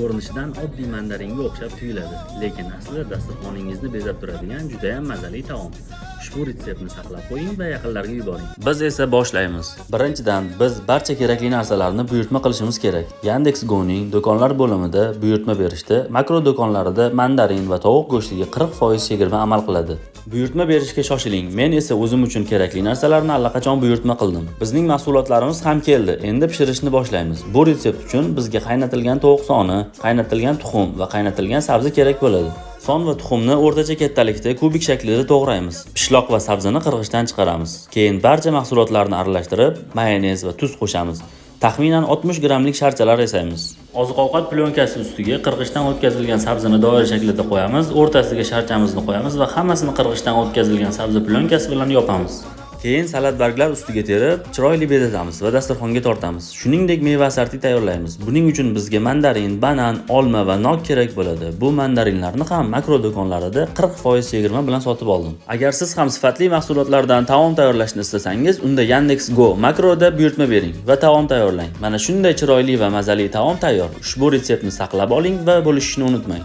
Ko'rinishidan oddiy mandaringa o'xshab tuyuladi, lekin aslida dasturxoningizni bezab turadigan juda ham mazali taom. Ushbu retseptni saqlab qo'ying va yaqinlarga yuboring. Biz esa boshlaymiz. Birinchidan biz barcha kerakli narsalarni buyurtma qilishimiz kerak. Yandex.Go'ning do'konlar bo'limida buyurtma berishda makro do'konlarida mandarin va tovuq go'shtiga 40% chegirma amal qiladi. Buyurtma berishga shoshiling. Men esa o'zim uchun kerakli narsalarni allaqachon buyurtma qildim. Bizning mahsulotlarimiz ham keldi. Endi pishirishni boshlaymiz. Bu retsept uchun bizga qaynatilgan tovuq soni, qaynatilgan tuxum va qaynatilgan sabzi kerak bo'ladi. Son va tuxumni o'rtacha kattalikda kubik shaklida to'g'raymiz. Pishloq va sabzini qirg'ichdan chiqaramiz. Keyin barcha mahsulotlarni aralashtirib, mayonez va tuz qo'shamiz. Taxminan 60 grammlik sharchalar yasaymiz. Oziq-ovqat plyonkasi ustiga qirg'ichdan o'tkazilgan sabzini doira shaklida qo'yamiz, o'rtasiga sharchamizni qo'yamiz va hammasini qirg'ichdan o'tkazilgan sabzi plyonkasi bilan yopamiz. Keyin salat barglar ustiga terib, chiroyli bezatamiz va dasturxonga tortamiz. Shuningdek, meva assorti tayyorlaymiz. Buning uchun bizga mandarin, banan, olma va nok kerak bo'ladi. Bu mandarinlarni ham makro do'konlarida 40% chegirma bilan sotib oldim. Agar siz ham sifatli mahsulotlardan taom tayyorlashni istasangiz, unda Yandex.Go makroda buyurtma bering va taom tayyorlang. Mana shunday chiroyli va mazali taom tayyor. Ushbu retseptni saqlab oling va bo'lishishni unutmang.